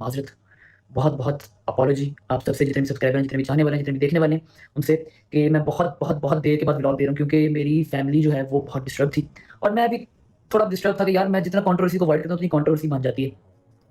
माज़रत, बहुत-बहुत अपॉलॉजी आप सबसे जितने भी सब्सक्राइबर हैं, जितने भी चाहने वाले हैं, जितने भी देखने वाले हैं, उनसे कि मैं बहुत देर के बाद व्लॉग दे रहा हूँ क्योंकि मेरी फैमिली जो है वो बहुत डिस्टर्ब थी और मैं भी थोड़ा डिस्टर्ब था कि यार मैं जितना कंट्रोवर्सी को अवॉइड करता हूँ, उतनी कंट्रोवर्सी बन जाती है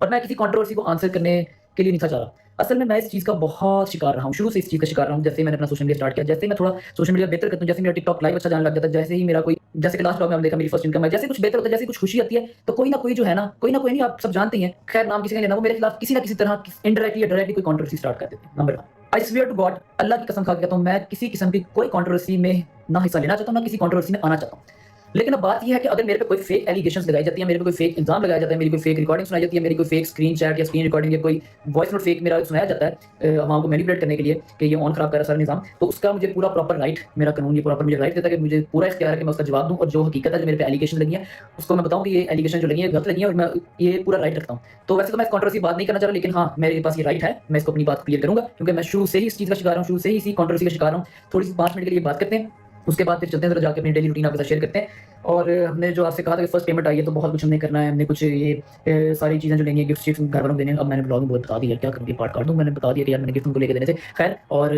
और मैं किसी कंट्रोवर्सी को आंसर करने के लिए नहीं था चाह रहा। असल में मैं इस चीज़ का बहुत शिकार रहा हूँ, शुरू से इस चीज़ का शिकार रहा हूँ। जैसे ही मैंने अपना सोशल मीडिया स्टार्ट किया, जैसे ही मैं थोड़ा सोशल मीडिया बेहतर करता हूँ, जैसे ही मेरा टिकटॉक लाइव अच्छा जाने लग जाता है, जैसे ही मेरा कोई जैसे कि लास्ट व्लॉग में आपने देखा मेरी फर्स्ट इनकम है, जैसे कुछ बेहतर होता है, जैसे कुछ खुशी आती है, तो कोई ना कोई जो है ना, कोई ना कोई नहीं आप सब जानते ही हैं, खैर नाम किसी का नहीं लेना, वो मेरे खिलाफ किसी ना किसी तरह इनडायरेक्टली या डायरेक्टली कोई कंट्रोवर्सी स्टार्ट कर देते हैं। Number 1 I swear to God, Allah की कसम खा के कहता हूँ, मैं किसी किस्म की कोई कंट्रोवर्सी में ना हिस्सा लेना चाहता हूँ, ना किसी कंट्रोवर्सी में आना चाहता हूँ। लेकिन अब बात ये है कि अगर मेरे पे कोई फेक एलिगेशंस लगाई जाती है, मेरे पे कोई फेक इल्ज़ाम लगाया जाता है, मेरी कोई फेक रिकॉर्डिंग सुनाई जाती है, मेरी कोई फेक स्क्रीन चैट या स्क्रीन रिकॉर्डिंग या कोई वॉइस नोट फेक मेरा सुनाया जाता है अवाम को मैनिपुलेट करने के लिए कि ये ऑन खराब कर रहा है सारा निज़ाम, तो उसका मुझे पूरा प्रॉपर राइट, मेरा कानून ये प्रॉपर मुझे राइट देता है कि मुझे पूरा इख्तियार है कि मैं उसका जवाब दूँ और जो हकीकत है, जो मेरे पे एलिगेशन लगी है, उसको मैं बताऊँ कि ये एलिगेशन जो लगी है गलत लगी है और मैं ये पूरा राइट रखता हूँ। तो वैसे तो मैं इस कंट्रोवर्सी बात नहीं करना चाह रहा, लेकिन हाँ, मेरे पास ये राइट है, मैं इसको अपनी बात क्लियर करूँगा क्योंकि मैं शुरू से ही इस चीज़ का शिकार हूँ, शुरू से ही इसी कंट्रोवर्सी का शिकार हूँ। थोड़ी-सी 5 मिनट के लिए बात करते हैं, उसके बाद फिर चलते हैं ज़रा जाके अपनी डेली रूटीन आपके साथ शेयर करते हैं। और हमने जो आपसे कहा था कि फर्स्ट पेमेंट आई है तो बहुत कुछ हमने करना है, हमने कुछ ये सारी चीज़ें जो लेनी है, गिफ्ट शिफ्ट घर वालों को देने हैं। अब मैंने ब्लॉग में बहुत बता दिया, क्या करूँगी पार्ट काट दूँ, मैंने बता दिया कि यार मैंने गिफ्ट उनको लेके देने थे। खैर और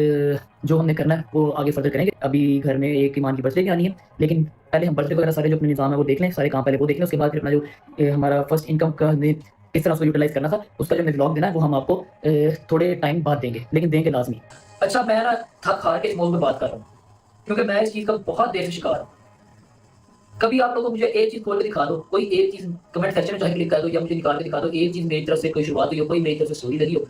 जो हमने करना है वो आगे फर्दर करेंगे। अभी घर में एक ईमान की बर्थडे की आनी है, लेकिन पहले हम बर्थडे वगैरह सारे जो अपने निज़ाम है वो देख लें, सारे काम पहले वो देख लें, उसके बाद फिर अपना जो हमारा फर्स्ट इनकम का हमने किस तरह उसको यूटिलाइज़ करना था, उसका जो हमें व्लॉग देना है वो हम आपको थोड़े टाइम बाद देंगे, लेकिन देंगे लाज़मी। अच्छा मैं ना थक-हार के इस मौज़ूअ पे बात कर रहा हूँ, क्योंकि मैं इस चीज़ का बहुत देर से शिकार हूँ। कभी आप लोगों को मुझे एक चीज़ खोल के दिखा दो, कोई एक चीज़ कमेंट सेक्शन में जाके क्लिक कर दो या मुझे निकाल के दिखा दो, एक चीज़ मेरी तरफ से कोई शुरुआत हुई हो, कोई मेरी तरफ से स्टोरी लगी हो।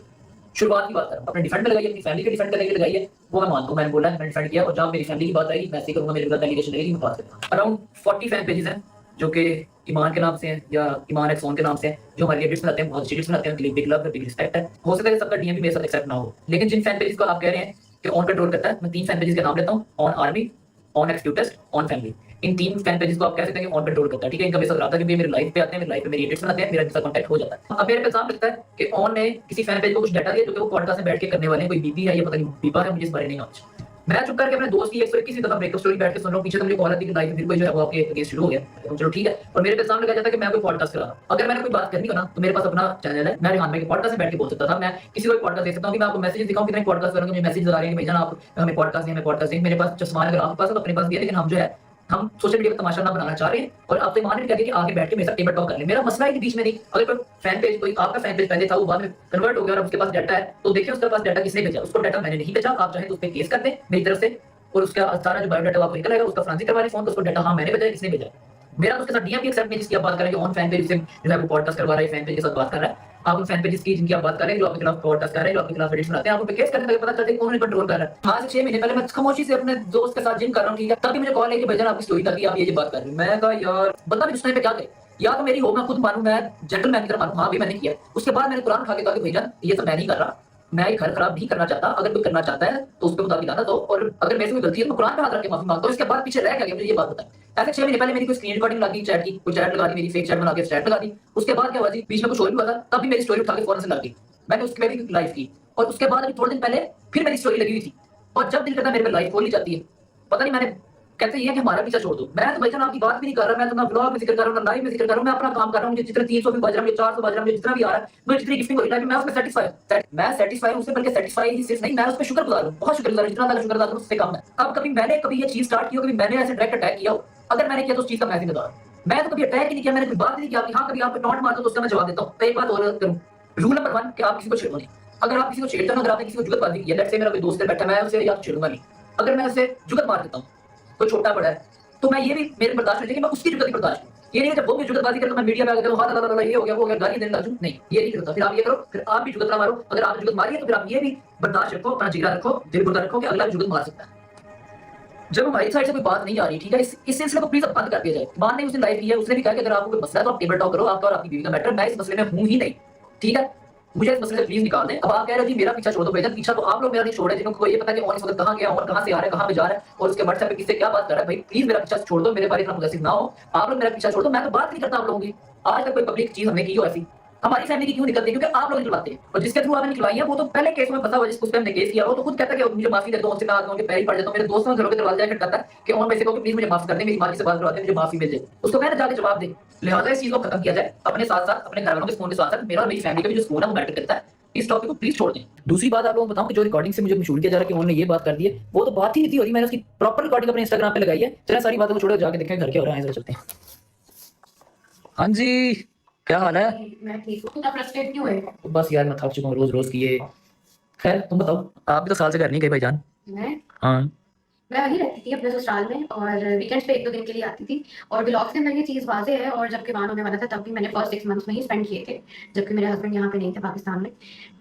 शुरुआत की बात कर रहा हूँ, अपने डिफेंड में लगाई है, अपनी फैमिली के डिफेंड करने के लिए लगाई है, वो मैं मानता हूँ, मैंने बोला है, मैंने डिफेंड किया और जहाँ मेरी फैमिली की बात आएगी, मैं ऐसे ही करूँगा, मेरे गलत एलिगेशन लगेगी, मैं बात करूँगा। अराउंड 40 फैन पेजेज़ हैं, जो कि ईमान के नाम से हैं या ईमान एक्स ऑन के नाम से हैं, जो हमारे लिए एडिट्स बनाते हैं, बहुत अच्छी एडिट्स बनाते हैं, उनके लिए बिग लव है, बिग रिस्पेक्ट है। हो सकता है सबका डीएम भी मेरे साथ एक्सेप्ट ना हो, लेकिन जिन फैन पेजेज़ को आप कह रहे हैं कि ऑन कंट्रोल करता है, मैं 3 फैन पेजेज़ के नाम लेता हूँ, ऑन आर्मी, ऑन एक्सक्यूटेस्ट, ऑन फैमिली। इन 3 फैन पेजेज़ को आप कह सकते हैं कि ऑन कंट्रोल करता है, ठीक है? इनका मेरे साथ रहा था कि भई मेरे लाइव पे आते हैं, मेरे लाइव पे मेरी एडिट्स बनाते हैं, मेरा इनके साथ कॉन्टैक्ट हो जाता है। अब मेरे पे इल्ज़ाम लगता है कि ऑन ने किसी फैन पेज को कुछ डाटा दिया जो कि वो पॉडकास्ट में बैठ के करने वाले हैं, कोई बीबी है या पता नहीं बीबा है, मुझे इस बारे में नहीं नॉलेज। मैं चुप करके अपने दोस्त की 121वीं दफ़ा ब्रेकअप स्टोरी बैठ के सुन रहा हूँ, पीछे तो मुझे कॉल आती है कि लाइव में फिर कोई जो है वो आपके अगेंस्ट शुरू हो गया। तो चलो ठीक है, और मेरे पे इल्ज़ाम लगाया जाता है कि मैं कोई पॉडकास्ट कर रहा हूँ। अगर मैंने कोई बात करनी हो ना, तो मेरे पास अपना चैनल है, मैं रेहान भाई के पॉडकास्ट में बैठ के बोल सकता था, मैं किसी को भी पॉडकास्ट दे सकता हूँ कि मैं आपको मैसेजेस दिखाऊँ, कितने पॉडकास्ट करूँगा, मुझे मैसेज आ रहे हैं कि भैया आप हमें पॉडकास्ट दें, हमें पॉडकास्ट दें। मेरे पास चश्मा अगर आपके पास है तो अपने पास भी है, लेकिन हम जो है हम सोशल मीडिया का तमाशा ना बनाना चाह रहे हैं और आप तो ईमान नहीं कहते कि आगे बैठ के मेरे साथ टेबल टॉक कर ले। मेरा मसला है कि बीच में नहीं, अगर कोई फैन पेज कोई आपका फैन पेज पहले था वो बाद में कन्वर्ट हो गया और उसके पास डाटा है, तो देखिए उसके पास डाटा किसने भेजा, उसको डाटा मैंने नहीं भेजा। आप चाहें तो उस पे केस कर दें मेरी तरफ से और उसका सारा जो बायोडाटा आपको निकल आएगा, उसका फॉरेंसिक करवा लें फोन, तो उसको डाटा हाँ मैंने भेजा है, किसने भेजा है। मेरा तो उसके साथ डीएम भी एक्सेप्ट नहीं जिसकी आप बात कर रहे हैं, जो ऑन फैन पेज से जो है वो पॉडकास्ट करवा रहा है, फैन पेज के साथ बात कर रहा है। आप उन फैन पेजेस की जिनकी आप बात कर रहे हैं, जो आपके खिलाफ पॉडकास्ट कर रहे हैं, जो आपके खिलाफ एडिट्स बनाते हैं, आप उन पे केस करने तक पता चलता है कौन उन्हें कंट्रोल कर रहा है। आज से 6 महीने पहले मैं खामोशी से अपने दोस्त के साथ जिम कर रहा हूँ, ठीक है, तभी मुझे कॉल आई कि भाईजान आपकी स्टोरी लगी, आप ये बात कर रहे हैं। मैं कहा यार बंदा भी उस टाइम पे क्या करे, या तो मेरी हो मैं खुद मानूं, मैं जेंटलमैन की तरह मानूं, हाँ भी मैंने किया। उसके बाद मैंने कुरान उठा के कहा कि भाईजान ये सब मैं नहीं कर रहा, मैं ये घर खराब नहीं करना चाहता, अगर कोई करना चाहता है तो उस पे मुताबिक आना दो, और अगर मेरे से कोई गलती है तो मैं कुरान पे हाथ रख के माफी मांगता हूँ। इसके बाद पीछे रह क्या गया मुझे ये बात बताएं। ऐसे 6 महीने पहले मेरी कोई स्क्रीन रिकॉर्डिंग लगी चैट की, कोई चैट लगा दी, मेरी फेक चैट बना के चैट लगा दी। उसके बाद क्या हुआ जी, बीच में कुछ और भी हुआ था, तब भी मेरी स्टोरी उठा के फौरन से लग गई, मैंने उसके पे भी लाइव की और उसके बाद अभी थोड़े दिन पहले फिर मेरी स्टोरी लगी हुई थी और जब दिल करता है मेरे पे लाइव खोल ली जाती है। पता नहीं मैंने कहते ये है कि हमारा पीछा छोड़ दो। मैं तो भाईजान आपकी बात भी नहीं कर रहा, मैं तो ना ब्लॉग में जिक्र कर रहा हूँ, ना लाइव में जिक्र कर रहा हूँ, मैं अपना काम कर रहा हूँ। मुझे जितने 300 भी बज रहा है, मुझे 400 बज रहा है, मुझे जितना भी आ रहा है, मुझे जितनी गिफ्टिंग हो रही है, मैं उसमें सेटिस्फाई हूँ। उससे बल्कि सेटिस्फाई ही सिर्फ नहीं, मैं उस पे शुक्रगुज़ार हूँ, बहुत शुक्रगुज़ार हूँ, जितना ज़्यादा शुक्र अदा करूँ उससे कम है। अब कभी मैंने कभी ये चीज़ स्टार्ट की हो, कभी मैंने ऐसे डायरेक्ट अटैक किया हो, अगर मैंने किया तो उस चीज़ का मैं ज़िम्मेदार हूँ। मैं तो कभी अटैक ही नहीं किया, मैंने कोई बात ही नहीं की आपकी। हाँ, कभी आप पे टॉन्ट मारता तो उसका मैं जवाब देता हूँ। तो एक बात और करूँ, रूल नंबर 1 कि आप किसी को छेड़ो नहीं। अगर आप किसी को छेड़ते हो, अगर आपने किसी को जुगतबाज़ी की है, लेट्स से मेरा कोई दोस्त है बैठा, मैं उसे या छेड़ूंगा नहीं। अगर मैं उसे जुगत मार देता हूँ, कोई छोटा बड़ा है, तो मैं ये भी मेरे बर्दाश्त में कि मैं उसकी जुगत ही बर्दाश्त करूँ। ये नहीं है जब वो भी जुगतबाजी करे तो मैं मीडिया में आके कहूँ, हाँ ला ये हो गया, वो हो गया, गाली देने लग जाऊँ, नहीं, ये नहीं करता। फिर आप ये करो, फिर आप भी जुगत ना मारो। अगर आपने जुगत मारी है तो फिर आप ये भी बर्दाश्त रखो, अपना जिगरा रखो, दिल गुर्दा रखो कि अगला भी जुगत मार सकता है। जब हमारी साइड से कोई बात नहीं आ रही, ठीक है, इस सिलसिले को प्लीज अब बंद कर दिया जाए। मान ने उसने लाइव की है, उसने भी कहा कि अगर आपको कोई मसला है तो आप टेबल टॉक करो, आपका और आपकी बीवी का मैटर, मैं इस मसले में हूं ही नहीं, ठीक है, मुझे इस मसले से प्लीज निकाल दें। अब आप कह रहे हो जी मेरा पीछा छोड़ दो, बेहतर पीछा तो आप लोग मेरा नहीं छोड़े, जिनको ये पता है कि ऑन इस वक्त कहाँ गया और कहाँ से आ रहा है, कहाँ पे जा रहा है और उसके व्हाट्सएप पे किससे क्या बात कर रहा है। भाई प्लीज मेरा पीछा छोड़ दो, मेरे बारे में मुतासिर ना हो, आप लोग मेरा पीछा छोड़ दो। मैं तो बात नहीं करता आप लोगों की, आज तक कोई पब्लिक चीज हमने की हो ऐसी, हमारी फैमिली की क्यों निकलती है, क्योंकि आप लोग निकलवाते हैं। और जिसके थ्रू आपने निकलवाई है वो तो पहले केस में फंसा हुआ, जिसको उस पे हमने केस किया, वो तो खुद कहता है कि मुझे माफी दे दो, उनसे मैं उनके पैर ही पड़ जाता हूँ। मेरे दोस्तों घरों के दरवाजे जाकर कहता है कि ऑन भाई से कहो कि प्लीज मुझे माफ कर दे, मेरी माँ से बात करवाते हैं, मुझे माफी मिल जाए। उसको कहना जाके जवाब दे। लिहाजा इस चीज़ को खत्म किया जाए, अपने साथ-साथ, अपने घरवालों के सुकून के साथ-साथ मेरा और मेरी फैमिली का भी जो सुकून है वो मैटर करता है। इस टॉपिक को प्लीज़ छोड़ दें। दूसरी बात आप लोगों को बताऊँ कि जो रिकॉर्डिंग से मुझे मशहूर किया जा रहा है कि उन्होंने ये बात कर दी है, वो तो बात ही नहीं थी हो रही, मैंने उसकी प्रॉपर रिकॉर्डिंग अपने इंस्टाग्राम पे लगाई है। चलें सारी बातों को छोड़ो, जाके देखें घर क्या हो रहा है, आइए ज़रा चलते हैं। हाँ जी, क्या हाल है? मैं ठीक हूँ। इतना फ्रस्ट्रेट क्यों है? बस यार मैं थक चुका हूँ रोज़-रोज़ की ये। खैर तुम बताओ, आप भी तो साल से घर नहीं गए भाईजान? मैं हाँ। मैं वहीं रहती थी अपने ससुराल में और वीकेंड्स पे 1-2 दिन के लिए आती थी और व्लॉग्स के अंदर ये चीज़ वाज़ेह है और जब किवान होने वाला था तब भी मैंने फर्स्ट 6 मंथ्स में ही स्पेंड किए थे, जबकि मेरे हस्बैंड यहाँ पे नहीं थे पाकिस्तान में।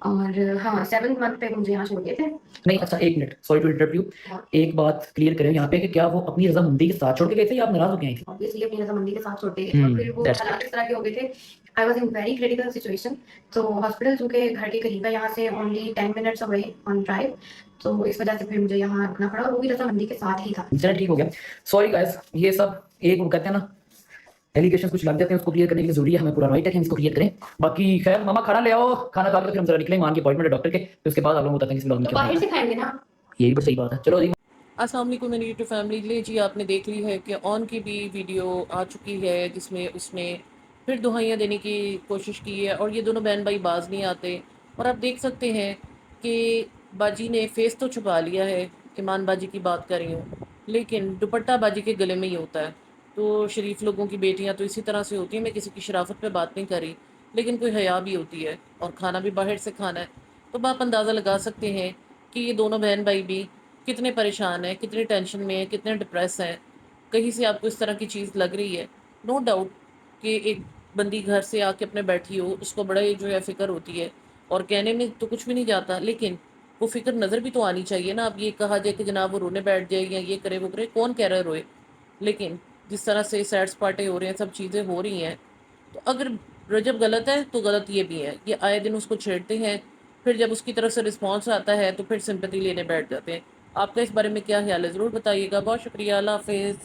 और हाँ, 7th मंथ पे मुझे यहाँ छोड़ दिए थे। नहीं अच्छा 1 minute, sorry to interrupt you. हाँ। एक बात क्लियर करें यहाँ पे कि क्या वो अपनी रज़ामंदी के साथ छोड़ के गए थे या आप नाराज़ होके आई थी? ऑब्वियसली अपनी रज़ामंदी के साथ छोड़ के गए थे और फिर वो दैट्स हालात इस तरह के हो गए थे। I was in very critical situation. तो हॉस्पिटल चूँकि घर के करीब है यहाँ से only 10 minutes away on drive, तो इस वजह से फिर मुझे यहाँ रुकना पड़ा और वो भी रज़ामंदी के साथ ही था। चलो ठीक हो गया। सॉरी गाइस, ये सब एक वो कहते हैं ना एलिगेशंस कुछ लग जाते हैं, उसको क्लियर करने के लिए ज़रूरी है, हमें पूरा राइट है कि हम इसको क्लियर करें। बाकी खैर मामा खाना ले आओ, खाना खा के फिर हम ज़रा निकलेंगे, वहाँ की अपॉइंटमेंट है डॉक्टर के, फिर उसके बाद आप लोगों को बताते हैं कि इस व्लॉग में तो क्या बाहर होगा। से खाएँगे ना? यही बड़ी सही बात है। चलो जी। अस्सलाम वालेकुम मेरी यूट्यूब फैमिली। ले जी आपने देख ली है कि ऑन की भी वीडियो आ चुकी है जिसमें उसने फिर दुहाइयाँ देने की कोशिश की है और ये दोनों बहन भाई बाज नहीं आते। और आप देख सकते हैं कि बाजी ने फेस तो छुपा लिया है, ईमान बाजी की बात कर रही हूँ, लेकिन दुपट्टा बाजी के गले में ही होता है। तो शरीफ लोगों की बेटियाँ तो इसी तरह से होती हैं। मैं किसी की शराफत पे बात नहीं कर रही, लेकिन कोई हया भी होती है और खाना भी बाहर से खाना है। तो आप अंदाज़ा लगा सकते हैं कि ये दोनों बहन भाई भी कितने परेशान हैं, कितने टेंशन में हैं, कितने डिप्रेस हैं। कहीं से आपको इस तरह की चीज़ लग रही है, नो डाउट कि एक बंदी घर से आके अपने बैठी हो, उसको बड़ा ही जो है फ़िक्र होती है और कहने में तो कुछ भी नहीं जाता, लेकिन वो फ़िक्र नज़र भी तो आनी चाहिए ना। अब ये कहा जाए कि जनाब वो रोने बैठ जाए या ये करे वो करे, कौन कह रहा है रोए? लेकिन जिस तरह से सैड सपाटे हो रहे हैं, सब चीज़ें हो रही हैं, तो अगर रजब गलत है तो गलत ये भी है। ये आए दिन उसको छेड़ते हैं, फिर जब उसकी तरफ से रिस्पॉन्स आता है तो फिर सिंपैथी लेने बैठ जाते हैं। आपका इस बारे में क्या ख्याल है? ज़रूर बताइएगा। बहुत शुक्रिया। अल्लाह हाफ़िज़।